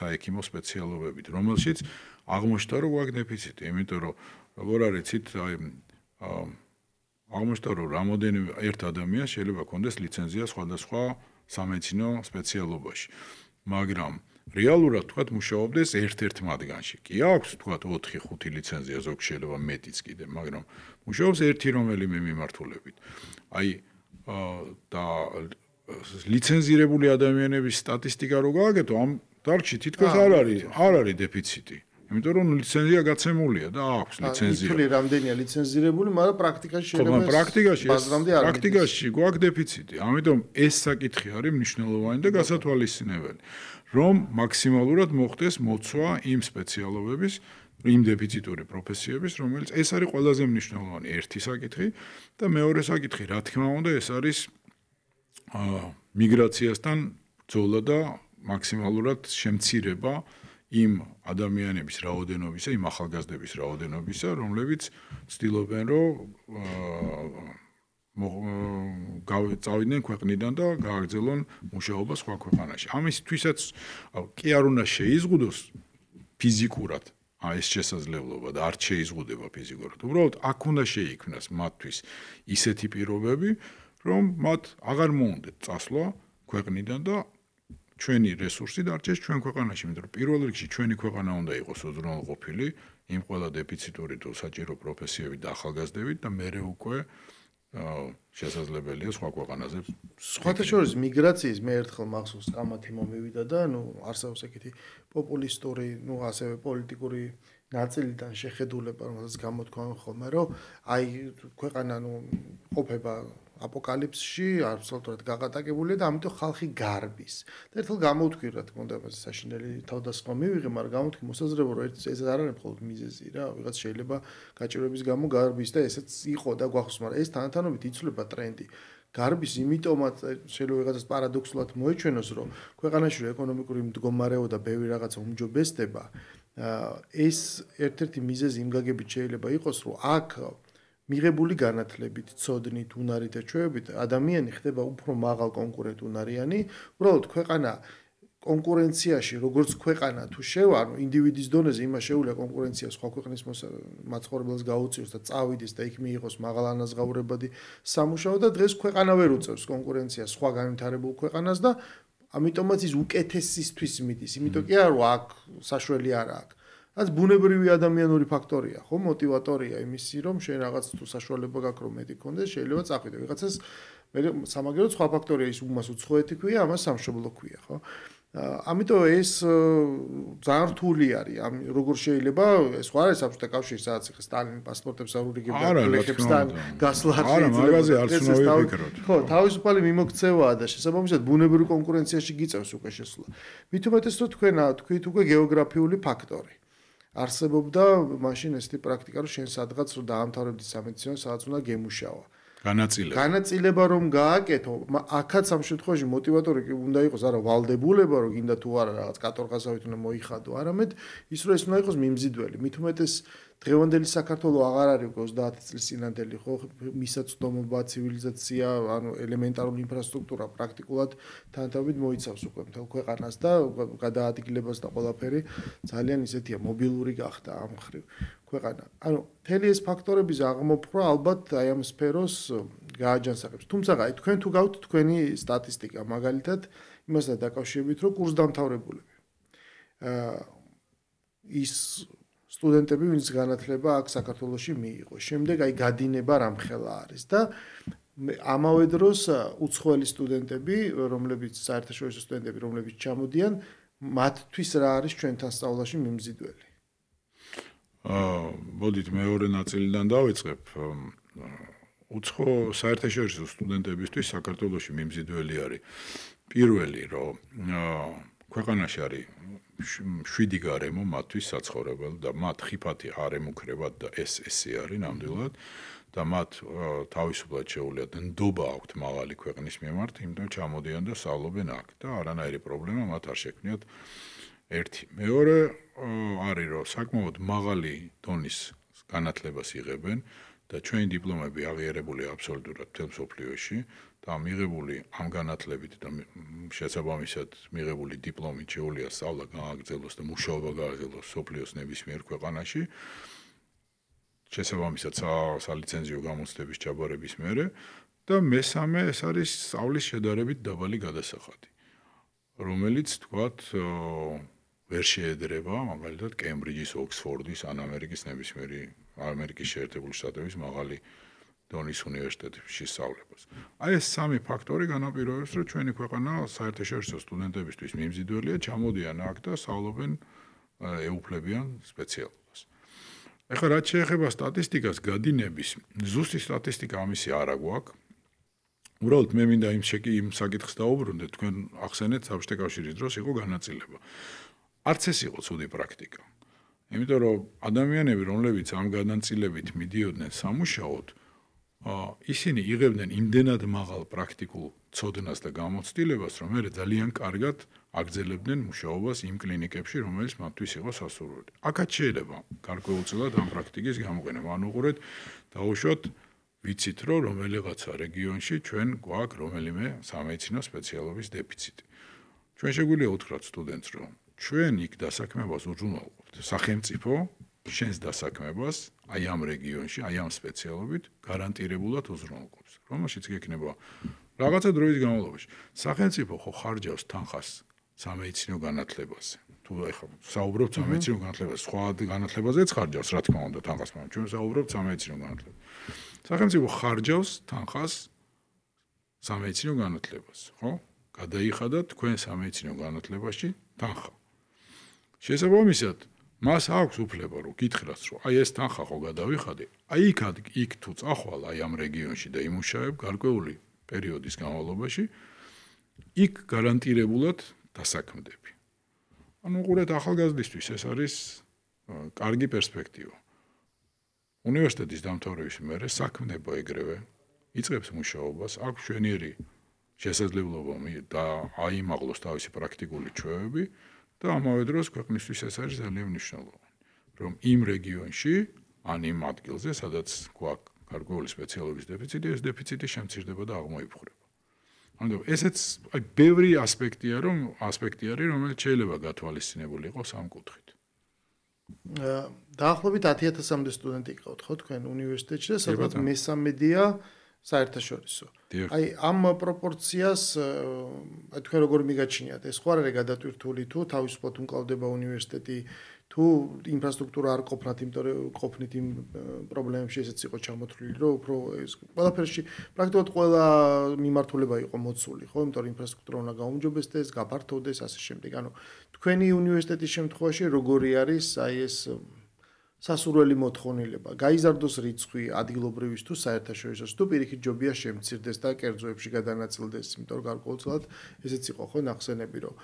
საექიმო სპეციალობებით, რომელშიც აღმოჩნდა, რომ გვაქვს დეფიციტი, იმიტომ რომ როგორ არის ცით აღმოჩნდა, რომ რამოდენიმე ერთ ადამიანს შეიძლება ჰქონდეს ლიცენზია სხვადასხვა სამედიცინო სპეციალობაში, მაგრამ რეალურად თქვათ მუშაობდეს ერთ-ერთ მათგანში. კი აქვს თქვათ 4-5 ლიცენზია, ზოგ შეიძლება მეტიც კიდე, მაგრამ მუშაობს ერთი რომელიმე მიმართულებით. და ლიცენზირებული ადამიანების სტატისტიკა რო გააკეთო, ამ დარგში თითქოს არ არის დეფიციტი. იმიტომ რომ ლიცენზია გაცემულია და აქვს ლიცენზია. ითვლი რამდენია ლიცენზირებული, მაგრამ პრაქტიკაში შეიძლება პრაქტიკაში გვაქვს დეფიციტი. ამიტომ ეს საკითხი არის მნიშვნელოვანი და გასათვალისწინებელი, რომ მაქსიმალურად მოხდეს მოცვა იმ სპეციალობების, იმ დეფიციტური პროფესიების, რომელიც ეს არის ყველაზე მნიშვნელოვანი ერთი საკითხი და მეორე საკითხი, რა თქმა უნდა, ეს არის მიგრაციასთან ბრძოლა და მაქსიმალურად შემცირება იმ ადამიანების რაოდენობისა, იმ ახალგაზრდების რაოდენობისა, რომლებიც ცდილობენ, რომ წავიდნენ ქვეყნიდან და გააგრძელონ მუშაობა სხვა ქვეყანაში. ამისთვისაც კი არ უნდა შეიზღუდოს ფიზიკურად ეს შესაძლებლობა და არ შეიზღუდება ფიზიკურად. უბრალოდ აქ უნდა შეიქმნას მათთვის ისეთი პირობები, რომ მათ აღარ მოუნდეთ წასვლა ქვეყნიდან და ჩვენი რესურსი დარჩეს ჩვენ ქვეყანაში, იმიტომ რომ პირველ რიგში ჩვენი ქვეყანა უნდა იყოს უზრუნველყოფილი იმ ყველა დეფიციტური თუ საჭირო პროფესიებით და ახალგაზრდებით და მერე უკვე შესაძლებელია სხვა ქვეყანაზე. სხვათა შორის მიგრაციის მე ერთხელ მახსოვს კამათი მომივიდა და არსებობს ეგეთი პოპულისტური, ასევე პოლიტიკური ნაწილიდან შეხედულება, რომელსაც გამოთქვამენ ხოლმე, რომ აი ქვეყანა ყოფება აპოკალიფსში, აბსოლუტურად გაღატაკებულია და ამიტომ ხალხი გარბის. და ერთხელ გამოვთქვი, რა თქმა უნდა, საშინელი თავდასხმა მივიღე, მაგრამ გამოვთქვი მოსაზრება, რომ ეს არ არის მხოლოდ მიზეზი რა, ვიღაც შეიძლება გაჭირვების გამო გარბის და ესეც იყო და გვახსოვს, მაგრამ ეს თანათანობით იცვლება ტრენდი. გარბის იმიტომაც შეიძლება ვიღაცას პარადოქსულად მოეჩვენოს, რომ ქვეყანაში ეკონომიკური მდგომარეობა და ბევრი რაღაცა უმჯობესდება, ეს ერთ-ერთი მიზეზი იმ გაგებით შეიძლება იყოს, რომ აქ მიღებული განათლებით, ცოდნით, უნარით და ჩვევებით ადამიანი ხდება უფრო მაღალ კონკურენტ უნარიანი, უბრალოდ ქვეყანა კონკურენციაში, როგორც ქვეყანა თუ შევა, ინდივიდის დონეზე იმას შეუძლია კონკურენცია სხვა ქვეყნის მაცხოვრებელს გაუწიოს და წავიდეს და იქ მიიღოს მაღალანაზღაურებადი სამუშაო და დღეს ქვეყანა ვერ უწევს კონკურენციას სხვა განვითარებულ ქვეყანას და ამიტომაც ის უკეთესისთვის მიდის. იმიტომ კი არა, რომ აქ საშველი არა აქვს. რაც ბუნებრივი ადამიანური ფაქტორია, ხო, мотиваტორია იმისი, რომ შენ რაღაც თუ საშუალება გაქვს რომ მეტი კონდეს, შეიძლება წახვიდე. ვიღაცას მე სამაგეროდ სხვა ფაქტორია ის უმას უცხოეთი ქვია, ამას სამშობლო ქვია, ხო? ამიტომ ეს ძალიან რთული არის. როგორ შეიძლება ეს ხო არის საბჭოთა კავშირი, სადაც ხა სტალინის პასპორტებს აურიგებდა გლეხებსთან გასვლა არა, მაგაზე არც უნდა ვიფიქროთ. ხო, თავისუფალი მიმოქცევაა და შესაბამისად ბუნებრივი კონკურენციაში გიწევს უკვე შესვლა. მით უმეტეს რომ თქვით უკვე გეოგრაფიული ფაქტორი. არსებობდა მაშინ ესეთი პრაქტიკა, რომ შენ სადღაც რომ დაამთავრებდი სამედიცინო, სადაც უნდა გემუშავა. განაწილება რომ გააკეთო, აქაც ამ შემთხვევაში мотиваტორი კი უნდა იყოს არა ვალდებულება, რომ გინდა თუ არა რაღაც კატორღასავით უნდა მოიხადო, არამედ ის რომ ეს უნდა იყოს მიმზიდველი. მით უმეტეს დღევანდელი საქართველო აღარ არის 30 წლის წინანდელი, ხო, მისაწვდომობა, ცივილიზაცია, ანუ ელემენტარული ინფრასტრუქტურა პრაქტიკულად თანათავით მოიცავს უკვე მთელ ქვეყანას და გადაადგილებას და ყველაფერი ძალიან ისეთია, მობილური გახდა ამ ხრივ ქვეყანა. ანუ მთელი ეს ფაქტორები აღმოფხვრა ალბათ აი ამ სფეროს გააჯანსაღებს. თუმცა აი თქვენ თუ გავთ თქვენი სტატისტიკა, მაგალითად, იმასთან დაკავშირებით, რომ კურსდამთავრებულები ის სტუდენტები, ვინც განათლება აქ საქართველოში მიიღო. შემდეგ აი გადინება რამხელა არის და ამავე დროს უცხოელი სტუდენტები, რომლებიც საერთაშორისო სტუდენტები, რომლებიც ჩამოდიან, მათთვის რა არის ჩვენთან სწავლაში მიმზიდველი? მოდით მეორე ნაწილიდან დავიწყებ. უცხო საერთაშორისო სტუდენტებისთვის საქართველოში მიმზიდველი არის პირველი, რომ ქვეყანაში არის 7 გარემო მათთვის საცხოვრებელი და მათ ხიფათი არ ემუქრებათ და ესე არის ნამდვილად და მათ თავისუფლად შეუძლიათ ნდობა აქვთ მაღალი ქვეყნის მიმართ, იმიტომ ჩამოდიან და სწავლობენ აქ და არანაირი პრობლემა მათ არ შექმნიათ. ერთი. მეორე არის რომ საკმაოდ მაღალი დონის განათლებას იღებენ და ჩვენი დიპლომები აღიარებულია აბსოლუტურად მთელ მსოფლიოში და მიღებული ამ განათლებით და შესაბამისად მიღებული დიპლომით შეუძლია სწავლა გააგრძელოს და მუშაობა გააგრძელოს მსოფლიოს ნებისმიერ ქვეყანაში შესაბამისად სალიცენზიო გამოცდების ჩაბარების მერე და მესამე ეს არის სწავლის შედარებით დაბალი გადასახადი რომელიც თქვათ ვერ შეედრება მაგალითად კემბრიჯის, ოქსფორდის ან ამერიკის ნებისმიერი ამერიკის შეერთებული შტატების მაღალი დონის უნივერსიტეტებში სწავლებას. აი ეს სამი ფაქტორი განაპირობებს, რომ ჩვენი ქვეყანა საერთაშორისო სტუდენტებისთვის მიმზიდველია, ჩამოდიან აქ და სწავლობენ ეუფლებიან სპეციალობას. ეხლა რაც შეეხება სტატისტიკას, გადინების, ზუსტი სტატისტიკა ამისი არ აგვაქვს. უბრალოდ მე მინდა იმ საკითხს დაუბრუნდეთ, თქვენ ახსენეთ საბჭოთა კავშირის დროს იყო განაწილება. არც ეს იყო ცუდი პრაქტიკა. იმიტომ რომ ადამიანები, რომლებიც ამ განაწილებით მიდიოდნენ სამუშაოდ, ისინი იღებდნენ იმდენად მაღალ პრაქტიკულ ცოდნას და გამოცდილებას, რომ მე ძალიან კარგად აგრძელებდნენ მუშაობას იმ კლინიკებში, რომელიც მათთვის იყო სასურველი. აქაც შეიძლება გარკვეულწილად ამ პრაქტიკის გამოყენება. ანუ უყურეთ, დაუშვათ ვიცით, რომ რომელიღაცა რეგიონში ჩვენ გვაქვს რომელიმე სამედიცინო სპეციალობის დეფიციტი. ჩვენ შეგვიძლია უთხრათ სტუდენტს, რომ ჩვენ იქ დასაქმებას უზრუნველყოფთ. სახელმწიფო შენს დასაქმებას აი ამ რეგიონში, აი ამ სპეციალობით გარანტირებულად უზრუნველყოფს. რომელშიც გექნება რაღაცა დროის განმავლობაში. სახელმწიფო ხო ხარჯავს თანხას სამედიცინო განათლებაზე. თუ ეხლა საუბრობთ სამედიცინო განათლებაზე, სხვა განათლებაზეც ხარჯავს, რა თქმა უნდა, თანხას, მაგრამ ჩვენ საუბრობთ სამედიცინო განათლებაზე. სახელმწიფო ხარჯავს თანხას სამედიცინო განათლებას, ხო? გადაიხადა თქვენ სამედიცინო განათლებაში თანხა. შესაბამისად, მას აქვს უფლება რომ გითხრას რომ აი ეს თანხა ხო გადავიხადე, აი იქ თუ წახვალ აი ამ რეგიონში და იმუშავებ გარკვეული პერიოდის განმავლობაში, იქ გარანტირებულად დასაქმდები. ანუ უყურეთ ახალგაზრდისთვის ეს არის კარგი პერსპექტივა. უნივერსიტეტის დამთავრების მერე საქმდება ეგრევე, იწყებს მუშაობას, აქვს მშვენიერი შესაძლებლობა და აიმაღლოს თავისი პრაქტიკული ჩვევები და ამავე დროს ქვეყნისთვის ეს არის ძალიან მნიშვნელოვანი, რომ იმ რეგიონში, ან იმ ადგილზე, სადაც გვაქვს გარკვეული სპეციალობის დეფიციტი, ეს დეფიციტი შემცირდება და აღმოიფხვრება. ანუ ესეც აი ბევრი ასპექტი არის, რომელიც შეიძლება გათვალისწინებული იყოს ამ კუთხით. დაახლოებით 10,000-მდე სტუდენტი იყავთ ხო თქვენ უნივერსიტეტში და სადღაც მესამედია საერთაშორისო. აი ამ პროპორციას თქვენ როგორ მიგაჩნიათ? ეს ხო არ არის გადატვირთული თუ თავისუფლად უმკლავდება უნივერსიტეტი თუ ინფრასტრუქტურა არ ყოფნათ, იმიტომ რომ ყოფნით იმ პრობლემებში ესეც იყო ჩამოთვლილი, რომ უფრო ეს ყველაფერში პრაქტიკულად ყველა მიმართულება იყო მოცული, ხო? იმიტომ რომ ინფრასტრუქტურა უნდა გაუმჯობესდეს, გაფართოვდეს, ასე შემდეგ. ანუ თქვენი უნივერსიტეტის შემთხვევაში როგორი არის აი ეს სასურველი მოთხოვნილება, გაიზარდოს რიცხვი ადგილობრივის თუ საერთაშორისოს, თუ პირიქით ჯობია შემცირდეს და კერძოებში გადანაწილდეს, იმიტომ რომ გარკვეულწილად ესეც იყო ხო ნახსენები, რომ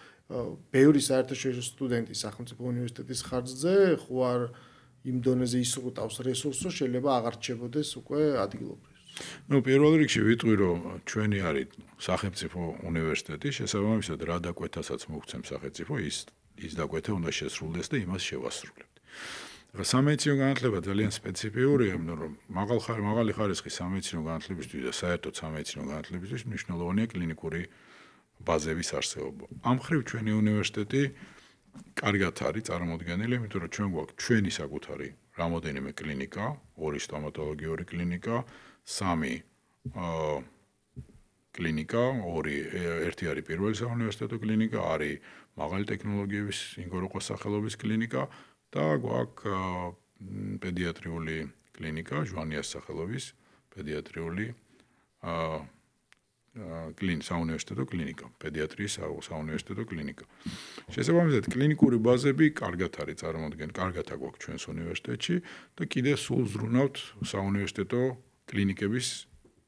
ბევრი საერთაშორისო სტუდენტი სახელმწიფო უნივერსიტეტის ხარჯზე ხო არ იმ დონეზე ისრუტავს რესურსს, რომ შეიძლება აღარ რჩებოდეს უკვე ადგილობრივს. ნუ პირველ რიგში ვიტყვი, რომ ჩვენი არის სახელმწიფო უნივერსიტეტი, შესაბამისად რა დაკვეთასაც მოგცემ სახელმწიფო, ის დაკვეთა უნდა შესრულდეს და იმას შევასრულებთ. სამედიცინო განათლება ძალიან სპეციფიურია, რომ მაღალი ხარისხის სამედიცინო განათლებისთვის და საერთოდ სამედიცინო განათლებისთვის მნიშვნელოვანია კლინიკური ბაზების არსებობა. ამ მხრივ ჩვენი უნივერსიტეტი კარგად არის წარმოდგენილი, იმიტომ რომ ჩვენ გვაქვს ჩვენი საკუთარი რამოდენიმე კლინიკა, 2 სტომატოლოგიური კლინიკა, 3 კლინიკა, ერთი არის პირველი საუნივერსიტეტო კლინიკა, არის მაღალი ტექნოლოგიების ინგოროყოს სახელობის კლინიკა და გვაქვს პედიატრიული კლინიკა, ჟვანიას სახელობის პედიატრიული საუნივერსიტეტო კლინიკა, პედიატრიის საუნივერსიტეტო კლინიკა. შესაბამისად, კლინიკური ბაზები კარგად არის წარმოდგენილი, კარგად აგვაქვს ჩვენს უნივერსიტეტში და კიდე სულ ზრუნავთ საუნივერსიტეტო კლინიკების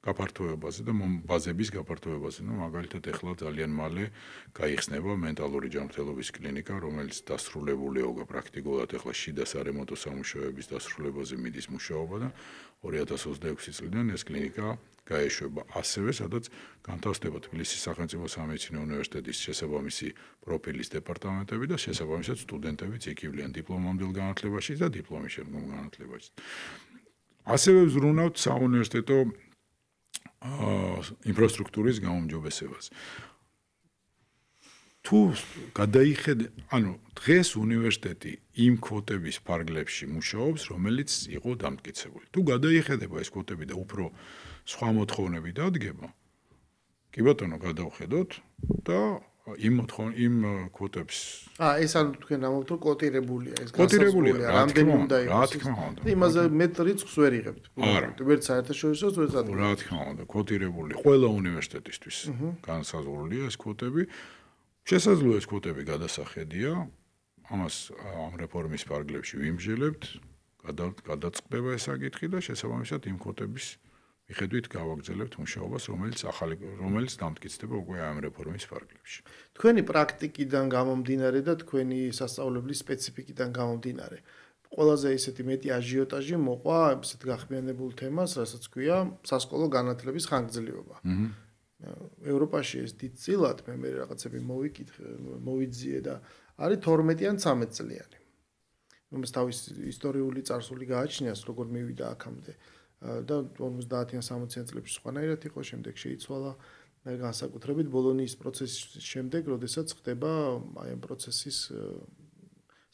გაფართოებაზე და ბაზების გაფართოებაზე. ნუ მაგალითად ეხლა ძალიან მალე გაიხსნება მენტალური ჯანმრთელობის კლინიკა, რომელიც დასრულებულია უკვე პრაქტიკულად ეხლა შიდა სარემონტო სამუშაოების დასრულებაზე მიდის მუშაობა და 2026 წლიდან ეს კლინიკა გაეშვება. ასევე სადაც განთავსდება თბილისის სახელმწიფო სამედიცინო უნივერსიტეტის შესაბამისი პროფილის დეპარტამენტები და შესაბამისად სტუდენტებიც იქ ივლიან დიპლომამდელ განათლებაში და დიპლომის შემდგომ განათლებაში. ასევე ვზრუნავთ საუნივერსიტეტო ინფრასტრუქტურის გაუმჯობესებას. თუ გადაიხედე, ანუ დღეს უნივერსიტეტი იმ კვოტების ფარგლებში მუშაობს, რომელიც იყო დამტკიცებული. თუ გადაიხედება ეს კვოტები და უფრო სხვა მოთხოვნები დადგება, კი ბატონო, გადავხედოთ და იმ კვოტებს ეს ანუ თქვენ ამბობთ რომ კვოტირებულია ეს კვოტირებულია რამდენი უნდა იყოს რა თქმა უნდა იმაზე მეტ რიცხვს ვერ იღებთ ვერც საერთაშორისოს ვერც ადგილობრივ რა თქმა უნდა კვოტირებული ყველა უნივერსიტეტისთვის განსაზღვრულია ეს კვოტები შესაძლოა ეს კვოტები გადასახედია ამას ამ რეფორმის ფარგლებში ვიმსჯელებთ გადაწყდება ეს საკითხი და შესაბამისად იმ კვოტების მიხედვით გავაგრძელებთ მუშაობას, რომელიც დამტკიცდება უკვე ამ რეფორმის ფარგლებში. თქვენი პრაქტიკიდან გამომდინარე და თქვენი სასწავლებლის სპეციფიკიდან გამომდინარე, ყველაზე ისეთი მეტი აჟიოტაჟი მოყვა ესეთ გახმიანებულ თემას, რასაც ქვია სასკოლო განათლების ხანგრძლივობა. ევროპაში ეს დიდწილად მე რაღაცები მოვიძიე და არის 12 ან 13 წლიანი. რომელს თავის ისტორიული წარსული გააჩნიას, როგორ მივიდა აქამდე. და 50-იან 60-იან წლებში სხვანაირად იყო, შემდეგ შეიცვალა განსაკუთრებით ბოლონიის პროცესის შემდეგ, როდესაც ხდება აი ამ პროცესის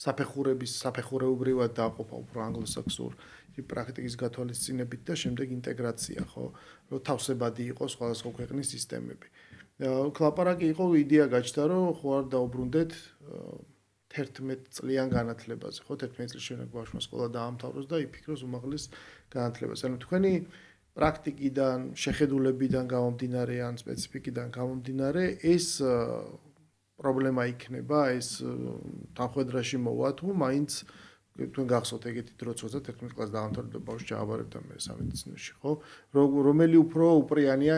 საფეხურებრივად დაყოფა უფრო ანგლოსაქსონურ პრაქტიკის გათვალისწინებით და შემდეგ ინტეგრაცია, ხო, რომ თავსებადი იყოს სხვადასხვა ქვეყნის სისტემები. კლაპარაკი იყო, იდეა გაჩნდა, რომ ხო არ დაუბრუნდეთ 11 წლიან განათლებაზე, ხო, 11 წლის შემდეგ ბავშვმა სკოლა დაამთავროს და იფიქროს უმაღლეს განათლებას. ანუ თქვენი პრაქტიკიდან, შეხედულებიდან გამომდინარე ან სპეციფიკიდან გამომდინარე ეს პრობლემა იქნება, ეს თანხმედრაში მოვა თუ მაინც თქვენ გახსოვთ ეგეთი დროც 21 კლასს დაამთავრებდა ბავშვი ჩააბარებდა მე სამედიცინოში, ხო? რომელი უფრო უპრიანია,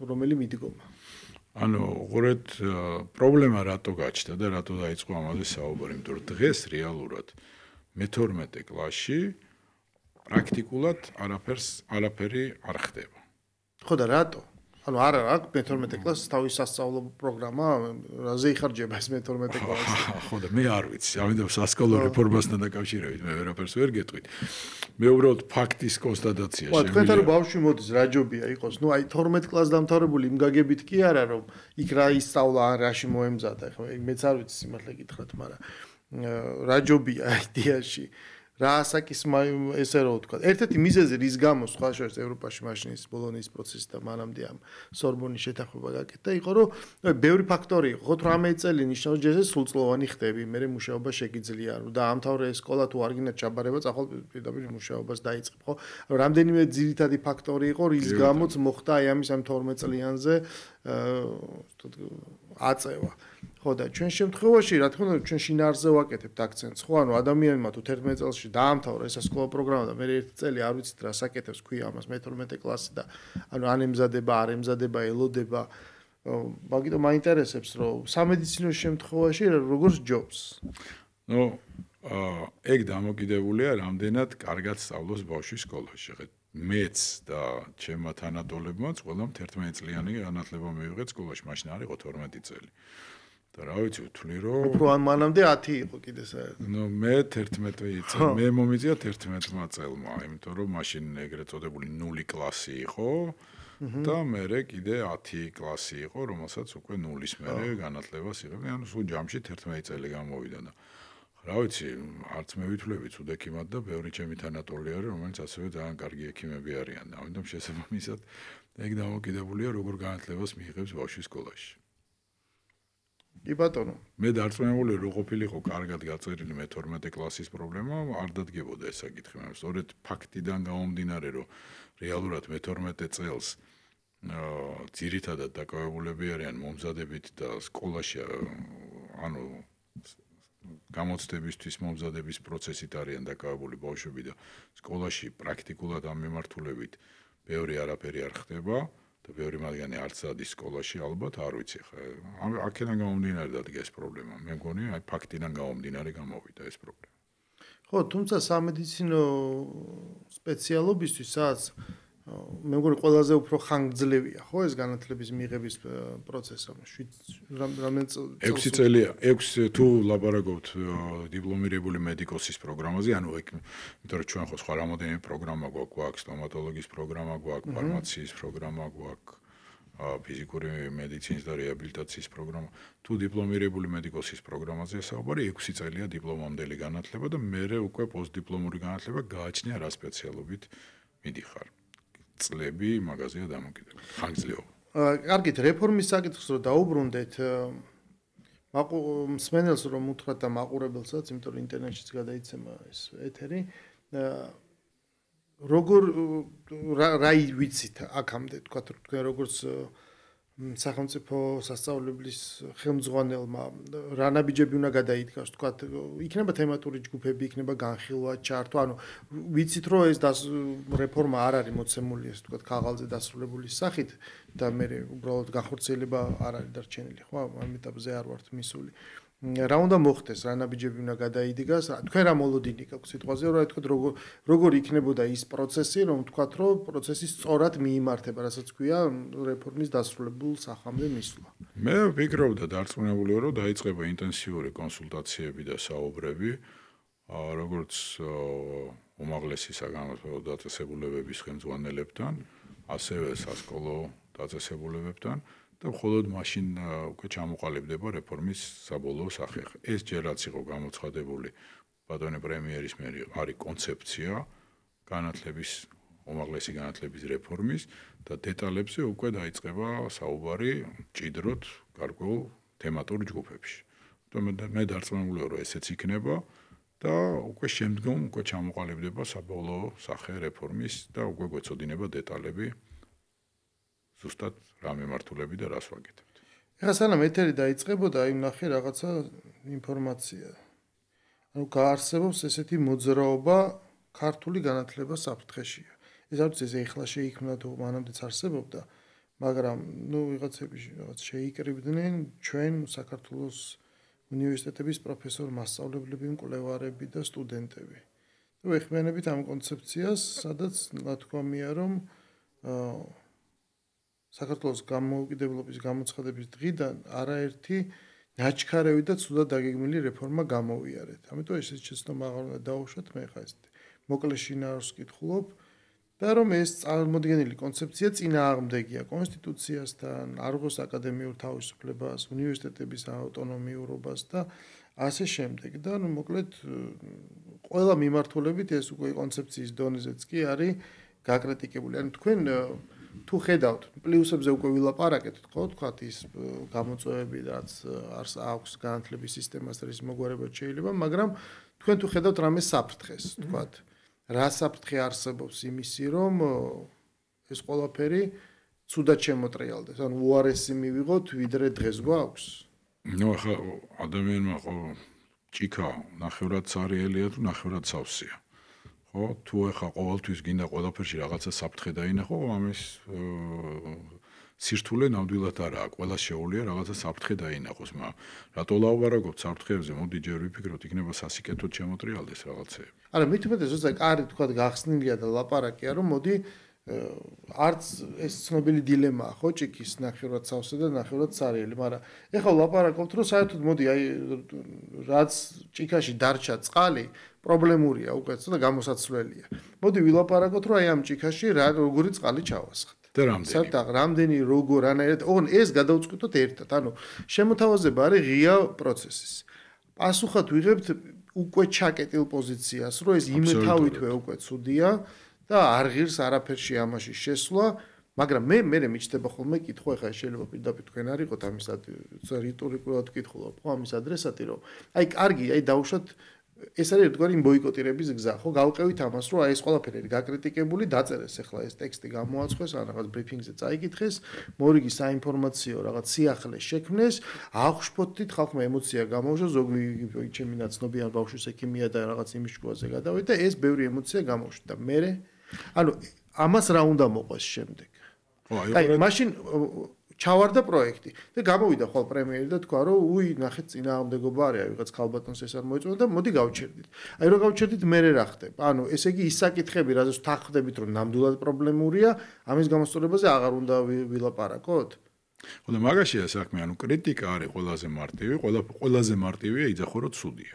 რომელი მიდგომა. ანუ უყურეთ, პრობლემა რატო გაჩნდა და რატო დაიწყო ამაზე საუბარი, იმიტომ რომ დღეს რეალურად მე-12 კლასში პრაქტიკულად არაფერი არ ხდება. ხო და რატო? ანუ არა აქვს მე-12 კლასს თავის სასწავლო პროგრამა, რაზე იხარჯება ეს მე-12 კლასი? ხო და მე არ ვიცი, ამიტომ სასკოლო რეფორმასთან დაკავშირებით მე ვერაფერს ვერ გეტყვით. მე უბრალოდ ფაქტის კონსტატაცია შემიძლია. თქვენთან რომ ბავშვი მოდის, რა ჯობია იყოს? ნუ აი 12 კლასს დამთავრებული იმ გაგებით კი არა რომ იქ რა ისწავლა ან რაში მოემზადა, ხო? მეც არ ვიცი სიმართლე გითხრათ, მაგრამ რა ჯობია იდეაში? რა ასაკის ესე რომ ვთქვა. ერთ-ერთი მიზეზი რის გამო სხვა შორის ევროპაში მაშინ ის ბოლონიის პროცესი და მანამდე ამ სორბონის შეთანხმება გაკეთდა, იყო რომ ბევრი ფაქტორი იყო. ხო 18 წელი ნიშნავს ჯერ ეს სრულწლოვანი ხდები, მერე მუშაობა შეგიძლია, რომ დაამთავრე სკოლა თუ არ გინდა ჩაბარება, წახვალ პირდაპირ მუშაობას დაიწყებ, ხო? რამდენიმე ძირითადი ფაქტორი იყო, რის გამოც მოხდა აი ამის ამ 12 წლიანზე აწევა. ხო და ჩვენ შემთხვევაში რა თქმა უნდა ჩვენ შინაარსზე ვაკეთებთ აქცენტს, ხო? ანუ ადამიანმა თუ 11 წელში დაამთავრა ეს სკოლა პროგრამა და მე ერთი წელი არ ვიცით რა საკეთებს ქვია ამას მე-12 კლასი და ანუ ან ემზადება, არ ემზადება, ელოდება. მაგიტომ მაინტერესებს რომ სამედიცინო შემთხვევაში როგორც ჯობს. ნუ ეგ დამოკიდებულია რამდენად კარგად სწავლობს ბავშვი სკოლაში. მეც და ჩემმა თანატოლებმაც ყველამ 11 წლიანი განათლება მივიღეთ სკოლაში, მაშინ არ იყო 12 წელი. და რა ვიცი, ვთვლი რომ უფრო ან მანამდე 10 იყო კიდე საერთოდ. ნუ მე 11 წელი, მე მომიწია 11-მა წელმა, იმიტომ რომ მაშინ ეგრეთ წოდებული 0 კლასი იყო და მერე კიდე 10 კლასი იყო, რომელსაც უკვე 0-ის მერე განათლებას იღებდნენ, ანუ სულ ჯამში 11 წელი გამოვიდა და რა ვიცი, არც მე ვითვლები უდექიმად და ბევრი ჩემი თანატოლი არის, რომელიც ასევე ძალიან კარგი ექიმები არიან. ამიტომ შესაბამისად ეგ დამოკიდებულია როგორ განათლებას მიიღებს ბავშვი სკოლაში. კი ბატონო. მე დარწმუნებული რო ყოფილიყო კარგად გაწერილი მე-12 კლასის პრობლემა, არ დადგებოდა ეს საკითხი, მაგრამ სწორედ ფაქტიდან გამომდინარე, რომ რეალურად მე-12 წელს ძირითადად დაკავებულები არიან მომზადებით და სკოლაში ანუ გამოცდებისთვის მომზადების პროცესით არიან დაკავებული ბავშვები და სკოლაში პრაქტიკულად ამ მიმართულებით ბევრი არაფერი არ ხდება და ბევრი მათგანი არც ადის სკოლაში, ალბათ არ ვიცი ხა. აქედან გამომდინარე დადგა ეს პრობლემა. მე მგონი აი ფაქტიდან გამომდინარე გამოვიდა ეს პრობლემა. ხო, თუმცა სამედიცინო სპეციალობისთვის სადაც მე მგონი ყველაზე უფრო ხანგრძლივია, ხო, ეს განათლების მიღების პროცესი. 6 წელია, 6 თუ ლაბორატორიით დიპლომირებული მედიკოსის პროგრამაზე, ანუ იქ, იმიტომ რომ ჩვენ ხო სხვა რამოდენიმე პროგრამა გვაქვს, სტომატოლოგიის პროგრამა გვაქვს, ფარმაციის პროგრამა გვაქვს, ფიზიკური მედიცინის და რეაბილიტაციის პროგრამა. თუ დიპლომირებული მედიკოსის პროგრამაზე საუბარი, 6 წელია დიპლომამდელი განათლება და მერე უკვე პოსტდიპლომური განათლება გააჩნია რა სპეციალობით მიდიხარ. წლები მაგაზია დამოკიდებული. ხანგრძლივობა. კარგით, რეფორმის საკითხს რო დაუბრუნდეთ, მსმენელს რომ უთხრათ და მაყურებელსაც, იმიტომ რომ ინტერნეტშიც გადაიცემა ეს ეთერი, როგორ რა ვიცით აქამდე, თქვა თქვენ როგორც სახელმწიფო სასწავლებლის ხელმძღვანელმა რა ნაბიჯები უნდა გადაიდგას, თქვა იქნება თემატური ჯგუფები, იქნება განხილვა, ჩართვა, ანუ ვიცით რომ ეს რეფორმა არ არის მოცემული ეს თქვა ქაღალდზე დასრულებული სახით და მე უბრალოდ განხორციელება არ არის დარჩენილი, ხო, ამ ეტაპზე არ ვართ მისული. რა უნდა მოხდეს, რა ნაბიჯები უნდა გადაიდგას, თქვენ რა მოლოდინი გაქვთ სიტყვაზე, რა თქვა როგორ იქნებოდა ის პროცესი, რომ თქვათ რომ პროცესი სწორად მიიმართება, რასაც ქვია რეფორმის დასრულებულ სახამდე მისვლა. მე ვფიქრობდა დარწმუნებული ვარ, რომ დაიწყება ინტენსიური კონსულტაციები და საუბრები, როგორც უმაღლესი საგანმანათლებლო დაწესებულებების ხელმძღვანელებთან, ასევე სასკოლო დაწესებულებებთან. და მხოლოდ მაშინ უკვე ჩამოყალიბდება რეფორმის საბოლოო სახე. ეს ჯერაც იყო გამოცხადებული ბატონი პრემიერის მიერ, არის კონცეფცია განათლების, უმაღლესი განათლების რეფორმის და დეტალებზე უკვე დაიწყება საუბარი ჭიდროთ გარკვეულ თემატურ ჯგუფებში. მე დარწმუნებული ვარ, რომ ესეც იქნება და უკვე შემდგომ უკვე ჩამოყალიბდება საბოლოო სახე რეფორმის და უკვე გვეცოდინება დეტალები ზუსტად რა მიმართულები და რას ვაკეთებთ. ეხლა სანამ ეთერი დაიწყებოდა, აი ნახე რაღაცა ინფორმაცია. ანუ გაარსებობს ესეთი მოძრაობა ქართული განათლება საფრთხეშია. ეს არ ვიცი, ეხლა შეიქმნა თუ მანამდეც არსებობდა, მაგრამ ვიღაცები რაღაც შეიკრიბდნენ ჩვენ საქართველოს უნივერსიტეტების პროფესორ-მასწავლებლები, მკვლევარები და სტუდენტები. და ვეხმიანებით ამ კონცეფციას, სადაც ნათქვამია, რომ საქართველოს გამოუკიდებლობის გამოცხადების დღიდან არაერთი ნაჩქარევი და ცუდად დაგეგმილი რეფორმა გამოვიარეთ. ამიტომ ეს შეცდომა აღარ უნდა დაუშვათ, მე ხა ეს მოკლე შინაარსს ვკითხულობ და რომ ეს წარმოდგენილი კონცეფცია წინააღმდეგია კონსტიტუციასთან, არღოს აკადემიურ თავისუფლებას, უნივერსიტეტების ავტონომიურობას და ასე შემდეგ. და მოკლედ ყველა მიმართულებით ეს უკვე კონცეფციის დონეზეც კი არის გაკრიტიკებული. ანუ თქვენ თუ ხედავთ, პლუსებზე უკვე ვილაპარაკეთ, თქვათ ის გამოწვევები, რაც აქვს განათლების სისტემას, რის მოგვარებად შეიძლება, მაგრამ თქვენ თუ ხედავთ რამე საფრთხეს, თქვათ, რა საფრთხე არსებობს იმისი, რომ ეს ყველაფერი ცუდად შემოტრიალდეს, ანუ უარესი მივიღოთ, ვიდრე დღეს გვაქვს. ნუ ახლა ადამიანმა ხო ჭიქა ნახევრად ცარიელია თუ ნახევრად სავსეა. ხო, თუ ახლა ყოველთვის გინდა ყველაფერში რაღაცა საფრთხე დაინახო, ამის სირთულე ნამდვილად არაა, ყველა შეუულია რაღაცა საფრთხე დაინახოს, მაგრამ რატო ლაპარაკობთ საფრთხეებზე? მოდი ჯერ ვიფიქროთ, იქნება სასიკეთოდ შემოტრიალდეს რაღაცეები. არა, მით უმეტეს, როცა კარი თქვა გახსნილია და ლაპარაკია, რომ მოდი არც ეს ცნობილი დილემაა, ხო, ჭიქის ნახევრად სავსე და ნახევრად ცარიელი, მაგრამ ეხლა ლაპარაკობთ, რომ საერთოდ მოდი აი რაც ჭიქაში დარჩა წყალი პრობლემურია უკეთო და გამოსაცვლელია. მოდი ვილაპარაკოთ, რომ აი ამ ჭიქაში როგორი წყალი ჩავასხათ. და რამდენი? საერთოდ რამდენი როგორ რანაირად, ოღონ ეს გადავწყვიტოთ ერთად. ანუ შემოთავაზება არის ღია პროცესის. პასუხად ვიღებთ უკვე ჩაკეტილ პოზიციას, რომ ეს იმთავითვე უკვე ცუდია და არ ღირს არაფერში ამაში შესვლა, მაგრამ მე მიჩნდება ხოლმე კითხვა, ხა შეიძლება პირდაპირ თქვენ არ იყოთ ამისად რიტორიკულად ვკითხულობ, ხო ამის ადრესატი, რომ აი კარგი, აი დავუშვათ ეს არის ერთგვარი ბოიკოტირების გზა, ხო? გავყევით ამას, რომ აი ეს ყველაფერი გაკრიტიკებული, დაწერეს ახლა ეს ტექსტი გამოაცხეს, ან რაღაც ბრიფინგზე წაიკითხეს, მორიგი საინფორმაციო რაღაც სიახლე შექმნეს, აღშფოთით ხალხმა ემოცია გამოუშვა, ზოგი ჩემი ნაცნობიან ბავშვის ექიმია და რაღაც იმის შუაზე გადავიდა და ეს ბევრი ემოცია გამოუშვა და მე ანუ ამას რა უნდა მოყვეს შემდეგ? აი, მაშინ ჩავარდა პროექტი და გამოვიდა ხოლ პრემიერი და თქვა რომ უი ნახეთ წინააღმდეგობა არის აი ვიღაც ქალბატონს ეს არ მოიწონა და მოდი გავჩერდით. აი რო გავჩერდით მე რა ხდება? ანუ ესე იგი ის საკითხები რაზეც თანხმდებით რომ ნამდვილად პრობლემურია, ამის გამოსწორებაზე აღარ უნდა ვილაპარაკოთ? ხო და მაგაშია საქმე, ანუ კრიტიკა არის ყველაზე მარტივი, ყველაზე მარტივია იძახო რომ ცუდია.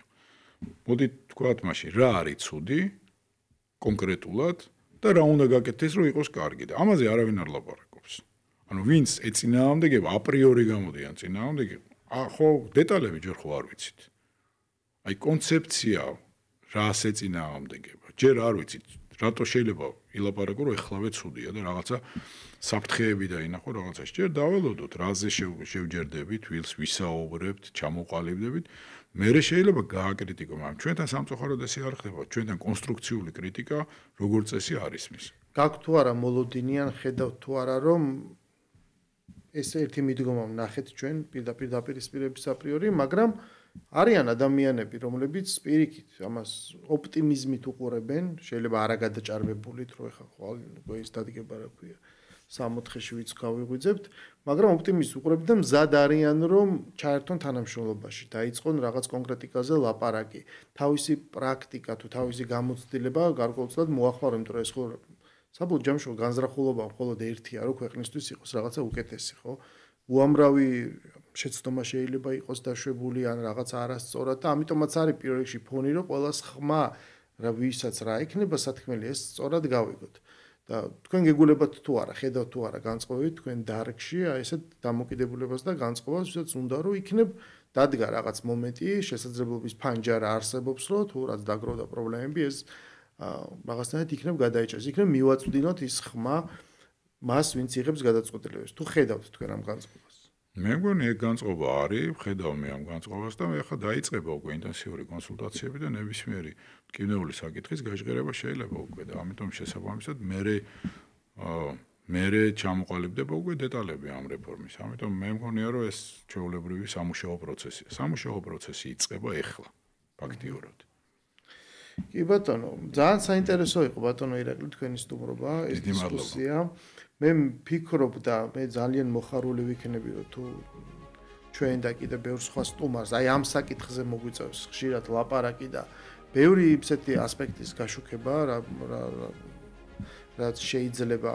მოდი თქვათ მაშინ რა არის ცუდი კონკრეტულად და რა უნდა გაკეთდეს რომ იყოს კარგი და ამაზე არავინ არ ლაპარაკობს. ანუ ვინც ეწინააღმდეგება აპრიორი გამოდიან წინააღმდეგება, ხო დეტალები ჯერ ხო არ ვიცით. აი კონცეფცია რას ეწინააღმდეგება, ჯერ არ ვიცით, რატო შეიძლება ილაპარაკო რომ ეხლავე ცუდია და რაღაცა საფრთხეები დაინახო რაღაცაში. ჯერ დაველოდოთ, რაზე შევჯერდებით, ვილს ვისაუბრებთ, ჩამოყალიბდებით, მერე შეიძლება გააკრიტიკო, მაგრამ ჩვენთან სამწუხაროდ ესე არ ხდება, ჩვენთან კონსტრუქციული კრიტიკა როგორც წესი არ ისმის. გაქვთ თუ არა მოლოდინიან, ხედავთ თუ არა რომ ეს ერთი მიდგომა ვნახეთ ჩვენ პირდაპირ დაპირისპირების აპრიორი, მაგრამ არიან ადამიანები, რომლებიც პირიქით ამას ოპტიმიზმით უყურებენ, შეიძლება არა გადაჭარბებულით, რომ ეხა ხო ის დადგება რა ქვია. 64-ში ვიც გავიღვიძებთ, მაგრამ ოპტიმიზმით უყურებთ და მზად არიან რომ ჩაერთონ თანამშრომლობაში, დაიწყონ რაღაც კონკრეტიკაზე ლაპარაკი. თავისი პრაქტიკა თუ თავისი გამოცდილება გარკვეულწილად მოახმარო, იმიტომ რომ ეს ხო საბოლოო ჯამში განზრახულობა მხოლოდ ერთია, რომ ქვეყნისთვის იყოს რაღაცა უკეთესი, ხო? უამრავი შეცდომა შეიძლება იყოს დაშვებული ან რაღაც არასწორად და ამიტომაც არის პირველ რიგში ფონი, რომ ყველას ხმა რა ვისაც რა იქნება სათქმელი ეს სწორად გავიგოთ. და თქვენ გეგულებათ თუ არა, ხედავთ თუ არა განწყობებით თქვენ დარგში, აი ესეთ დამოკიდებულებას და განწყობას, ვისაც უნდა რომ იქნებ დადგა რაღაც მომენტი, შესაძლებლობის ფანჯარა არსებობს, რომ თუ რაც დაგროვდა პრობლემები ეს რაღაცნაირად იქნებ გადაიჭრეს. იქნებ მივაწვდინოთ ის ხმა მას, ვინც იღებს გადაწყვეტილებებს. თუ ხედავთ თქვენ ამ განწყობას. მე მგონი ეგ განწყობა არის, ხედავ მე ამ განწყობას და ეხლა დაიწყება უკვე ინტენსიური კონსულტაციები და ნებისმიერი მტკივნეული საკითხის გაჟღერება შეიძლება უკვე და ამიტომ შესაბამისად მე ჩამოყალიბდება უკვე დეტალები ამ რეფორმის. ამიტომ მე მგონია რომ ეს ჩვეულებრივი სამუშაო პროცესია. სამუშაო პროცესი იწყება ეხლა ფაქტიურად. კი ბატონო, ძალიან საინტერესო იყო ბატონო ირაკლი თქვენი სტუმრობა, ეს დისკუსია. მე ვფიქრობ და მე ძალიან მოხარული ვიქნები რომ თუ ჩვენ და კიდე ბევრ სხვა სტუმარს აი ამ საკითხზე მოგვიწევს ხშირად ლაპარაკი და ბევრი ისეთი ასპექტის გაშუქება, რაც შეიძლება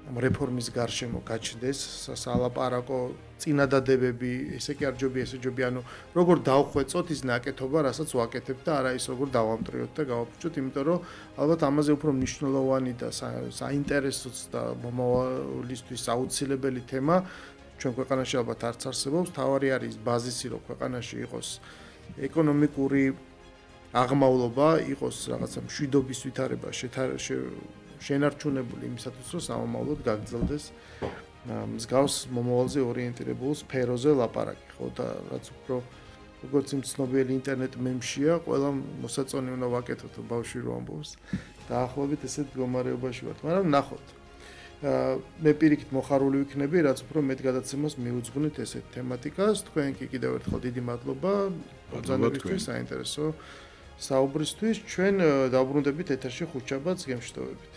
რეფორმის გარშემო გაჩნდეს, სალაპარაკო წინადადებები, ესე კი არ ჯობია, ესე ჯობია, ანუ როგორ დავხვეწოთ ის ნაკეთობა, რასაც ვაკეთებ და არა ის როგორ დავამტრიოთ და გავაფუჭოთ, იმიტომ რომ ალბათ ამაზე უფრო მნიშვნელოვანი და საინტერესოც და მომავალისთვის აუცილებელი თემა ჩვენ ქვეყანაში ალბათ არც არსებობს. თავარი არის ბაზისი, რომ ქვეყანაში იყოს ეკონომიკური აღმავლობა, იყოს რაღაცა მშვიდობის ვითარება, შენარჩუნებული იმისათვის, რომ სამომავლოდ გაგრძელდეს მსგავს მომავალზე ორიენტირებულ სფეროზე ლაპარაკი, ხო და რაც უფრო როგორც იმ ცნობილი ინტერნეტ მემშია, ყველა მოსაწონი უნდა ვაკეთოთ ბავშვი რო ამბობს. დაახლოებით ესეთ მდგომარეობაში ვართ, მაგრამ ნახოთ. მე პირიქით მოხარული ვიქნები, რაც უფრო მეტ გადაცემას მიუძღვნით ესეთ თემატიკას. თქვენ კი კიდევ ერთხელ დიდი მადლობა ბრძანებისთვის, საინტერესო საუბრისთვის. ჩვენ დავბრუნდებით ეთერში ხუთშაბათს გემშვიდობებით.